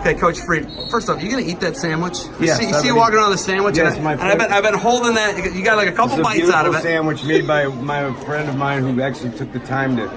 Okay, Coach Freed. First off, you gonna eat that sandwich? Yes. You see you walking around with the sandwich? Yes, and I've been holding that. You got like a couple bites out of it. It's a sandwich made by my friend of mine who actually took the time to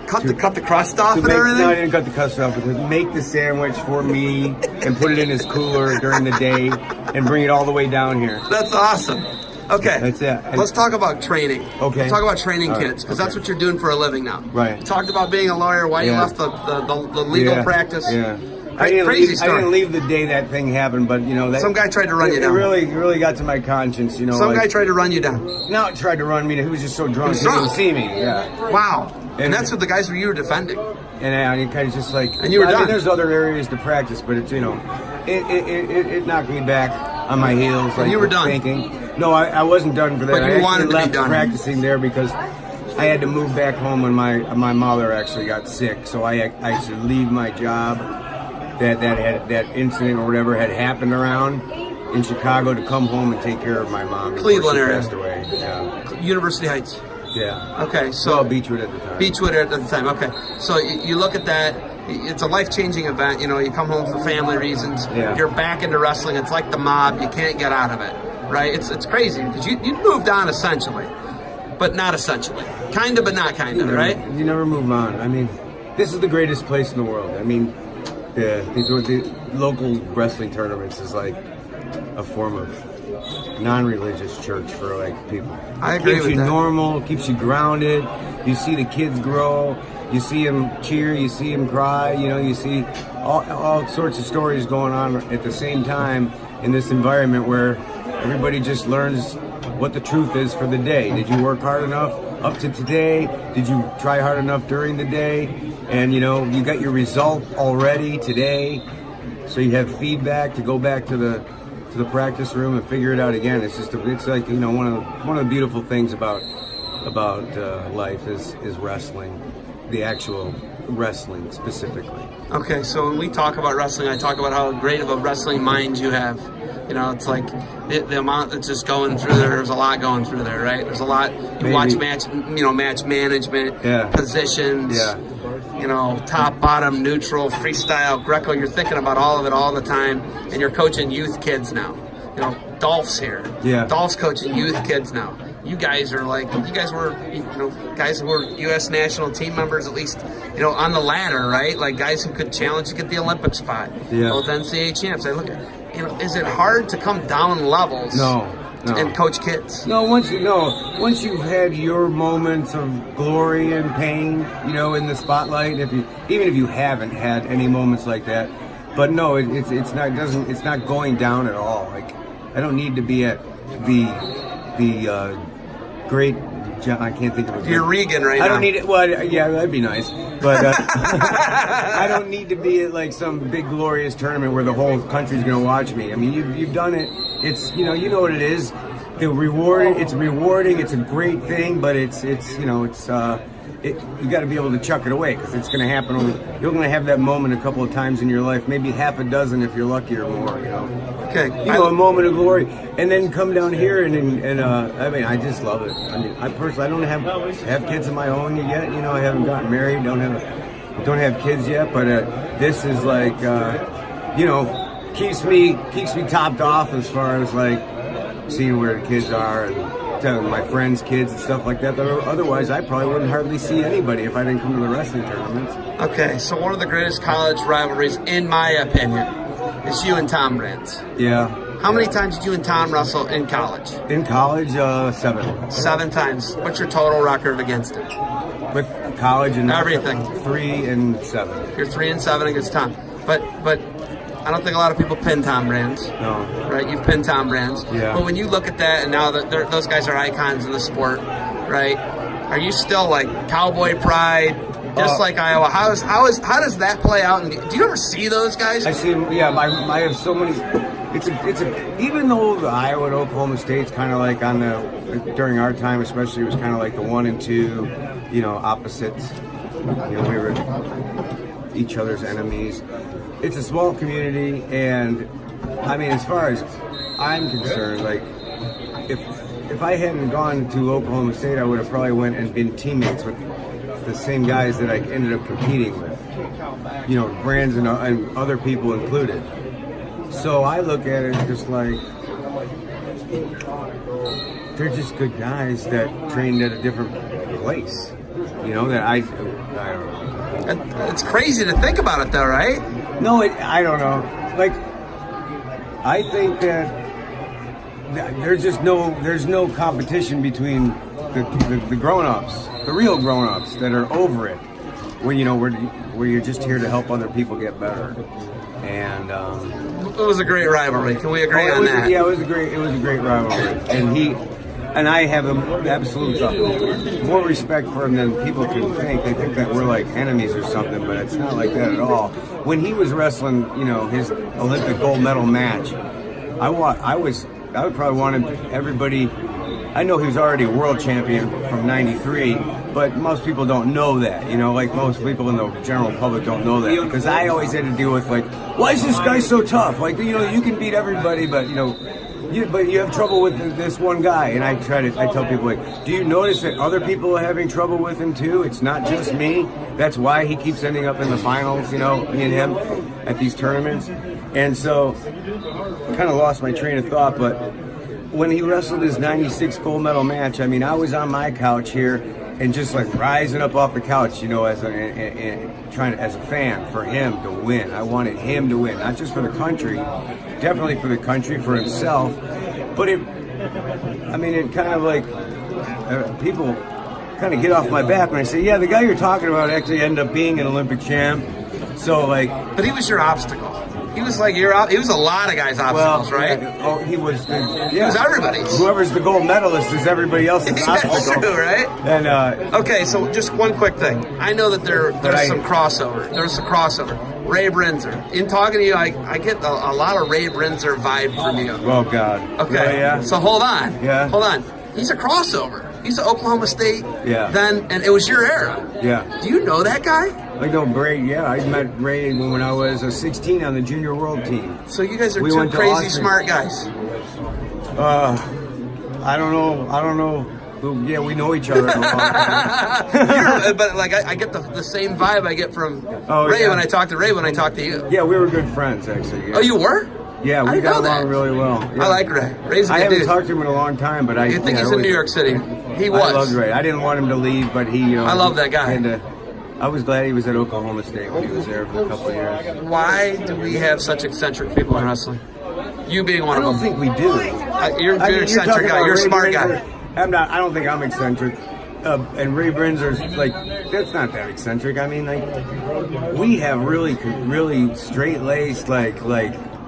cut the crust off and everything. No, I didn't cut the crust off. But to make the sandwich for me and put it in his cooler during the day and bring it all the way down here. That's awesome. Okay, that's it. Let's talk about training. Okay, let's talk about training kids because that's what you're doing for a living now. Right. You talked about being a lawyer. Why you left the legal practice? Yeah. Crazy story. I didn't leave the day that thing happened, but you know, some guy tried to run you down. It really got to my conscience, you know. Some guy tried to run you down. No, it tried to run me. He was just so drunk he didn't see me. Yeah. Wow. And that's what the guys you were defending. And I kind of just like. And you were done. I mean, there's other areas to practice, but it's it knocked me back on my heels. Like you were done. Thinking. No, I wasn't done for that. But you wanted to left be done. Practicing there because I had to move back home when my mother actually got sick. So I had to leave my job. That incident or whatever had happened around in Chicago to come home and take care of my mom. Cleveland area. Passed away. Yeah. University Heights. Yeah. Okay, so Beechwood at the time. Beechwood at the time. Okay, so you look at that. It's a life-changing event. You know, you come home for family reasons. Yeah. You're back into wrestling. It's like the mob. You can't get out of it, right? It's crazy because you moved on essentially, but not essentially. Kind of, but not kind of, right? You never move on. I mean, this is the greatest place in the world. I mean, the local wrestling tournaments is like a form of non-religious church for like people. I agree with that. Keeps you normal, keeps you grounded. You see the kids grow. You see them cheer. You see them cry. You know, you see all sorts of stories going on at the same time in this environment where everybody just learns what the truth is for the day. Did you work hard enough up to today? Did you try hard enough during the day? And you know, you got your result already today, so you have feedback to go back to the practice room and figure it out again. It's like, you know, one of the beautiful things about life is wrestling, the actual wrestling specifically. Okay, so when we talk about wrestling, I talk about how great of a wrestling mind you have. You know, it's like the amount that's just going through there. There's a lot going through there, right? There's a lot. You watch match management, positions. Yeah. You know, top, bottom, neutral, freestyle, Greco. You're thinking about all of it all the time, and you're coaching youth kids now. You know, Dolph's here. Yeah. Dolph's coaching youth kids now. You guys are like, you guys were, you know, guys who were U.S. national team members, at least, you know, on the ladder, right? Like guys who could challenge to get the Olympic spot. Yeah. Both NCAA champs. I look at, you know, is it hard to come down levels? No. And coach kids. No, once you've had your moments of glory and pain, you know, in the spotlight, even if you haven't had any moments like that, but no, it's not going down at all. Like, I don't need to be at the great. I can't think of it. You're Regan right now. I don't need it. Well, yeah, that'd be nice, but I don't need to be at like some big glorious tournament where the whole country's going to watch me. I mean, you've done it. It's you know what it is. It's rewarding. It's a great thing, but you got to be able to chuck it away because it's going to happen. You're going to have that moment a couple of times in your life, maybe half a dozen if you're lucky or more. You know. Okay. You know, a moment of glory, and then come down here and I mean, I just love it. I mean, I personally, I don't have kids of my own yet. You know, I haven't gotten married. Don't have kids yet. But this is like, you know, keeps me topped off as far as like seeing where the kids are and telling my friends' kids and stuff like that. But otherwise, I probably wouldn't hardly see anybody if I didn't come to the wrestling tournaments. Okay, so one of the greatest college rivalries, in my opinion, is you and Tom Brands. Yeah. How many times did you and Tom wrestle in college? In college, 7. 7 times. What's your total record against him? With college and everything. 3-7. You're 3-7 against Tom. But I don't think a lot of people pin Tom Brands. No. Right? You've pinned Tom Brands. Yeah. But when you look at that, and now that those guys are icons in the sport, right? Are you still like cowboy pride, just like Iowa? How does that play out? And do you ever see those guys? I see them. Yeah, I have so many. It's even though the Iowa and Oklahoma State's kind of like during our time, especially, it was kind of like the 1 and 2, you know, opposites. You know, we were each other's enemies. It's a small community, and I mean, as far as I'm concerned, like if I hadn't gone to Oklahoma State, I would have probably went and been teammates with the same guys that I ended up competing with. brands and other people included. So I look at it just like they're just good guys that trained at a different place. That I don't know. It's crazy to think about it, though, right? No, I don't know. Like, I think that there's no competition between the grown-ups, the real grown-ups that are over it. When where you're just here to help other people get better. And it was a great rivalry. Can we agree on that? Yeah, it was a great rivalry. And I have absolute more respect for him than people can think. They think that we're like enemies or something, but it's not like that at all. When he was wrestling, his Olympic gold medal match, I would probably want everybody. I know he was already a world champion from '93, but most people don't know that. Like most people in the general public don't know that, because I always had to deal with like, why is this guy so tough? Like, you can beat everybody, but you have trouble with this one guy. And I tell people, like, do you notice that other people are having trouble with him too? It's not just me. That's why he keeps ending up in the finals, me and him at these tournaments. And so I kind of lost my train of thought, but when he wrestled his 96 gold medal match, I mean, I was on my couch here and just like rising up off the couch, as a fan for him to win. I wanted him to win, not just for the country, definitely for the country, for himself. But it kind of like people kind of get off my back when I say, yeah, the guy you're talking about actually ended up being an Olympic champ. So like, but he was your obstacle. He was like he was a lot of guys' obstacles, right? He was. He was everybody's. Whoever's the gold medalist is everybody else's obstacle. That's true, right? And okay, so just one quick thing. I know that there's some crossover. There's some crossover. Ray Brinzer. In talking to you, I get a lot of Ray Brinzer vibe from you. Oh God. Okay. Really, yeah. So hold on. Yeah. Hold on. He's a crossover. He's at Oklahoma State. Yeah. Then, and it was your era. Yeah. Do you know that guy? I know Ray. Yeah, I met Ray when I was 16 on the junior world team. So you guys are two crazy smart guys. I don't know. Yeah, we know each other. But like, I get the same vibe I get from Ray when I talk to Ray when I talk to you. Yeah, we were good friends actually. Yeah. Oh, you were? Yeah, we got along really well. Yeah. I like Ray. Ray's a good dude. I haven't talked to him in a long time, but I think he's in New York City. He was. I loved Ray. I didn't want him to leave, but he. I love that guy. I was glad he was at Oklahoma State when he was there for a couple of years. Why do we have such eccentric people in wrestling? You being one of them. I don't think we do. You're an eccentric guy. You're a smart guy. I don't think I'm eccentric. And Ray Brinzer's like, that's not that eccentric. I mean, like, we have really straight-laced, like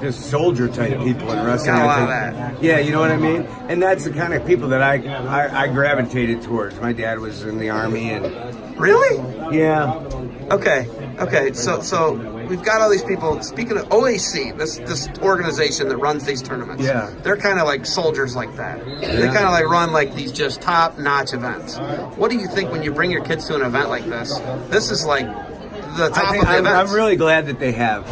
just soldier-type people in wrestling. Got a lot of that. Yeah, you know what I mean? And that's the kind of people that I gravitated towards. My dad was in the Army and... Really? Yeah. Okay. So we've got all these people. Speaking of OAC, this organization that runs these tournaments. Yeah. They're kind of like soldiers like that. They kind of like run like these just top-notch events. What do you think when you bring your kids to an event like this? This is like the top of the events. I'm really glad that they have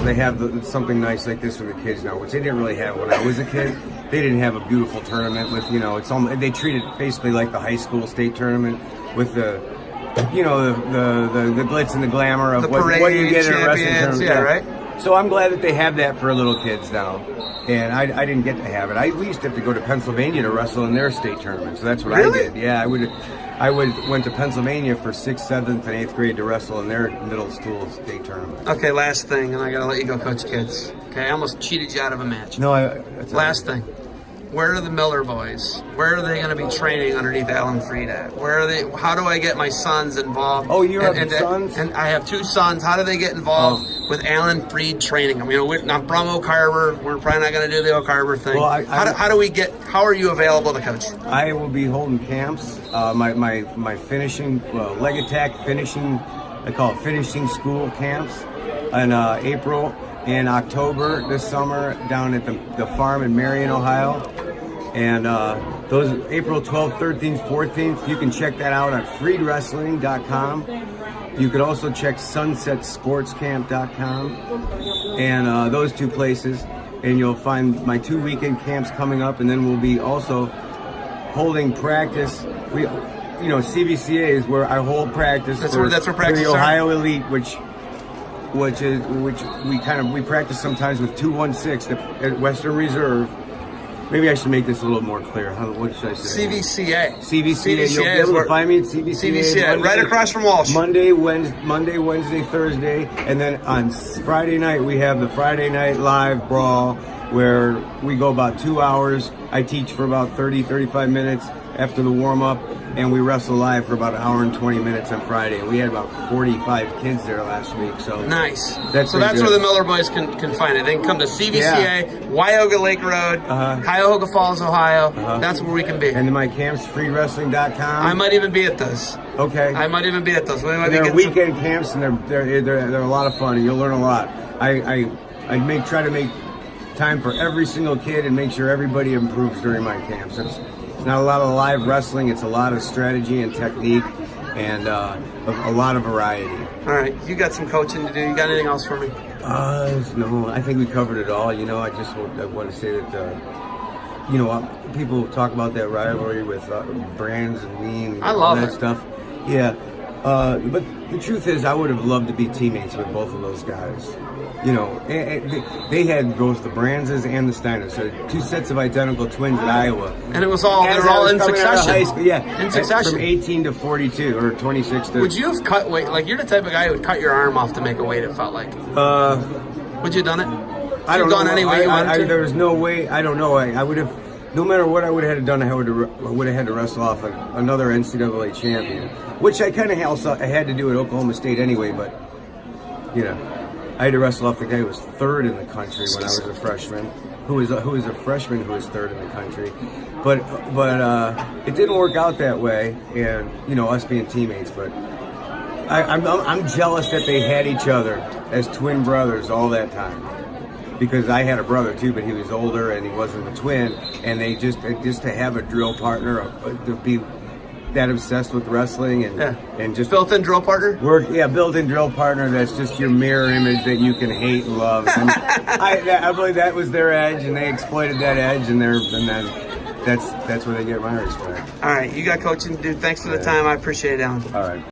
something nice like this for the kids now, which they didn't really have when I was a kid. They didn't have a beautiful tournament with, they treat it basically like the high school state tournament with the glitz and the glamour of what you get in a wrestling tournament. Yeah, right? So I'm glad that they have that for little kids now. And I didn't get to have it. We used to have to go to Pennsylvania to wrestle in their state tournament. So that's what I did. Yeah, I went to Pennsylvania for 6th, 7th, and 8th grade to wrestle in their middle school state tournament. Okay, last thing, and I gotta let you go coach kids. Okay, I almost cheated you out of a match. No, last thing. Where are the Miller boys? Where are they going to be training underneath Alan Freed at? Where are they? How do I get my sons involved? Oh, you have sons? And I have 2 sons. How do they get involved with Alan Freed training? I mean, I'm from Oak Harbor. We're probably not going to do the Oak Harbor thing. Well, how are you available to coach? I will be holding camps. My finishing, leg attack finishing, I call it finishing school camps in April and October this summer down at the farm in Marion, Ohio. And those April 12th, 13th, 14th, you can check that out on freedwrestling.com. You could also check sunsetsportscamp.com and those 2 places. And you'll find my 2 weekend camps coming up, and then we'll be also holding practice. CVCA is where I hold practice. That's where practice the Ohio Elite, which which we practice sometimes with 216 at Western Reserve. Maybe I should make this a little more clear. What should I say? CVCA. CVCA. You'll be able to find me at CVCA. CVCA, Monday, right across from Walsh. Monday, Wednesday, Thursday, and then on Friday night we have the Friday Night Live Brawl, where we go about 2 hours. I teach for about 35 minutes after the warm-up, and we wrestle live for about an hour and 20 minutes on Friday. And we had about 45 kids there last week. So nice. That's where the Miller boys can find it. They can come to CVCA, Wyoga Lake Road, Cuyahoga Falls, Ohio. That's where we can be. And then my camps, freewrestling.com. I might even be at those. Okay. I might even be at those. We might they're weekend camps, and they're a lot of fun, and you'll learn a lot. I try to make time for every single kid and make sure everybody improves during my camps. It's not a lot of live wrestling. It's a lot of strategy and technique, and a lot of variety. All right, you got some coaching to do. You got anything else for me? No, I think we covered it all. You know, I want to say that people talk about that rivalry with Brands and me and all that stuff. Yeah, but the truth is, I would have loved to be teammates with both of those guys. You know, they had both the Brandses and the Steiners, so 2 sets of identical twins at Iowa. And it was all, they were all in succession. Yeah, in succession. From 18 to 42, or 26 to... Would you have cut weight? Like, you're the type of guy who would cut your arm off to make a weight, it felt like. Would you have done it? I don't know. Gone any way you wanted to? There was no way. I don't know. I would have... No matter what I would have had done, I would have had to wrestle off another NCAA champion, which I kind of also had to do at Oklahoma State anyway, but, you know... I had to wrestle off the guy who was 3rd in the country when I was a freshman, who was a freshman who was 3rd in the country, but it didn't work out that way, and us being teammates. But I'm jealous that they had each other as twin brothers all that time, because I had a brother too, but he was older and he wasn't a twin, and they just to have a drill partner to be that obsessed with wrestling and just built-in drill partner. Built-in drill partner. That's just your mirror image that you can hate and love. And I believe that was their edge, and they exploited that edge, and that's where they get my respect. All right, you got coaching to do. Thanks for the time. I appreciate it, Alan. All right.